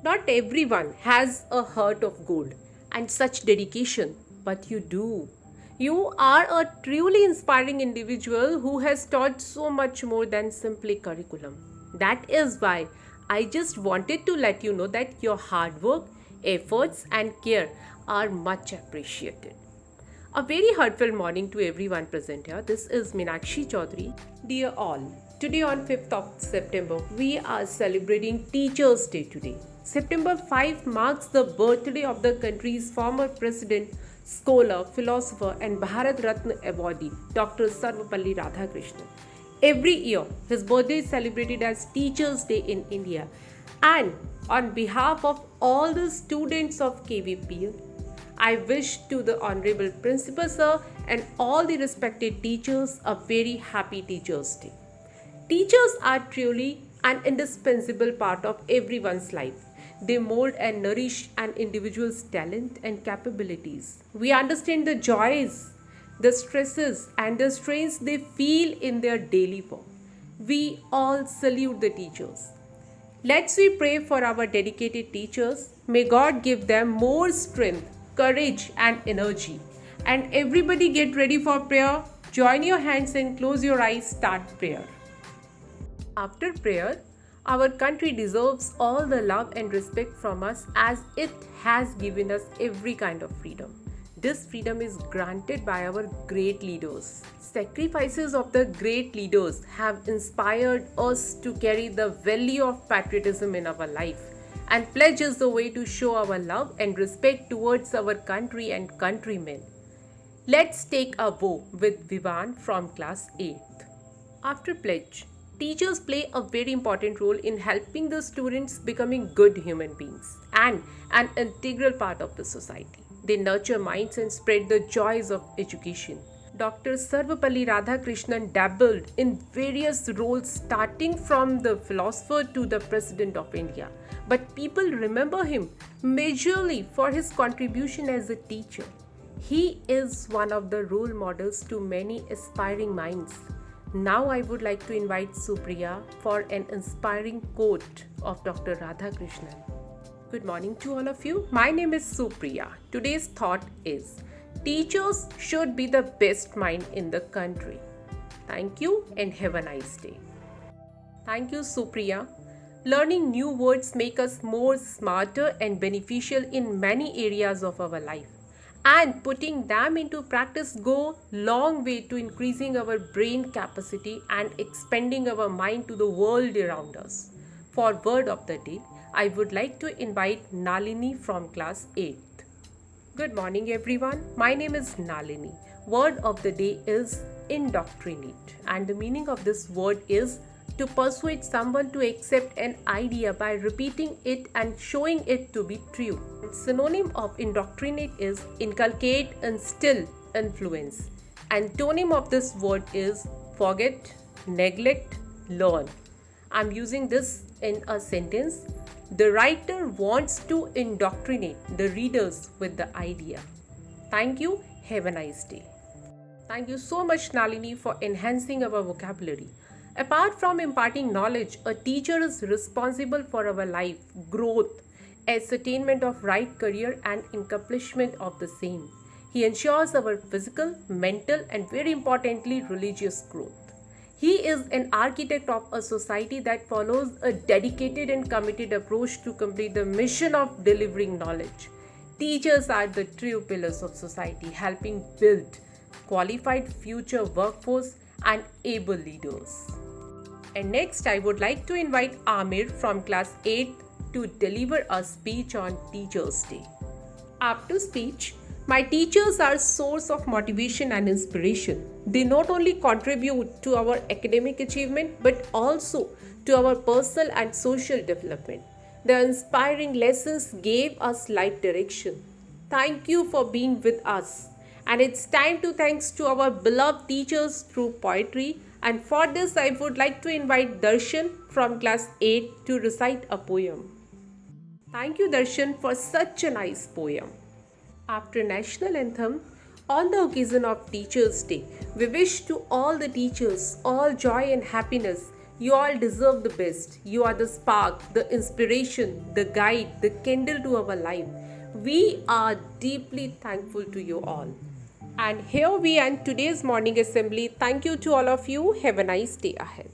Not everyone has a heart of gold and such dedication, but you do. You are a truly inspiring individual who has taught so much more than simply curriculum. That is why I just wanted to let you know that your hard work, efforts, and care are much appreciated. A very heartfelt morning to everyone present here. This is Meenakshi Chaudhary. Dear all, today on 5th of September, we are celebrating Teachers' Day today. September 5 marks the birthday of the country's former president, scholar, philosopher, and Bharat Ratna awardee, Dr. Sarvapalli Radhakrishnan. Every year, his birthday is celebrated as Teachers' Day in India. And on behalf of all the students of KVPL, I wish to the Honorable Principal Sir and all the respected teachers a very happy Teachers' Day. Teachers are truly an indispensable part of everyone's life. They mold and nourish an individual's talent and capabilities. We understand the joys, the stresses, and the strains they feel in their daily work. We all salute the teachers. Let's we pray for our dedicated teachers. May God give them more strength, courage, and energy. And everybody get ready for prayer. Join your hands and close your eyes. Start prayer. After prayer, our country deserves all the love and respect from us as it has given us every kind of freedom. This freedom is granted by our great leaders. Sacrifices of the great leaders have inspired us to carry the value of patriotism in our life and pledges the way to show our love and respect towards our country and countrymen. Let's take a vow with Vivan from class 8th. After pledge, teachers play a very important role in helping the students becoming good human beings and an integral part of the society. They nurture minds and spread the joys of education. Dr. Sarvapalli Radhakrishnan dabbled in various roles starting from the philosopher to the President of India. But people remember him majorly for his contribution as a teacher. He is one of the role models to many aspiring minds. Now I would like to invite Supriya for an inspiring quote of Dr. Radhakrishnan. Good morning to all of you. My name is Supriya. Today's thought is teachers should be the best mind in the country. Thank you and have a nice day. Thank you, Supriya. Learning new words make us more smarter and beneficial in many areas of our life. And putting them into practice go long way to increasing our brain capacity and expanding our mind to the world around us. For word of the day, I would like to invite Nalini from class 8th. Good morning everyone. My name is Nalini. Word of the day is indoctrinate, and the meaning of this word is to persuade someone to accept an idea by repeating it and showing it to be true. Synonym of indoctrinate is inculcate, instill, influence. Antonym of this word is forget, neglect, learn. I'm using this in a sentence. The writer wants to indoctrinate the readers with the idea. Thank you. Have a nice day. Thank you so much, Nalini, for enhancing our vocabulary. Apart from imparting knowledge, a teacher is responsible for our life, growth, ascertainment of right career and accomplishment of the same. He ensures our physical, mental and very importantly religious growth. He is an architect of a society that follows a dedicated and committed approach to complete the mission of delivering knowledge. Teachers are the true pillars of society, helping build qualified future workforce and able leaders. And next, I would like to invite Amir from class 8 to deliver a speech on Teachers' Day. After speech, my teachers are source of motivation and inspiration. They not only contribute to our academic achievement but also to our personal and social development. Their inspiring lessons gave us life direction. Thank you for being with us. And it's time to thanks to our beloved teachers through poetry. And for this, I would like to invite Darshan from class 8 to recite a poem. Thank you, Darshan, for such a nice poem. After National Anthem, on the occasion of Teachers' Day, we wish to all the teachers all joy and happiness. You all deserve the best. You are the spark, the inspiration, the guide, the candle to our life. We are deeply thankful to you all. And here we end today's morning assembly. Thank you to all of you. Have a nice day ahead.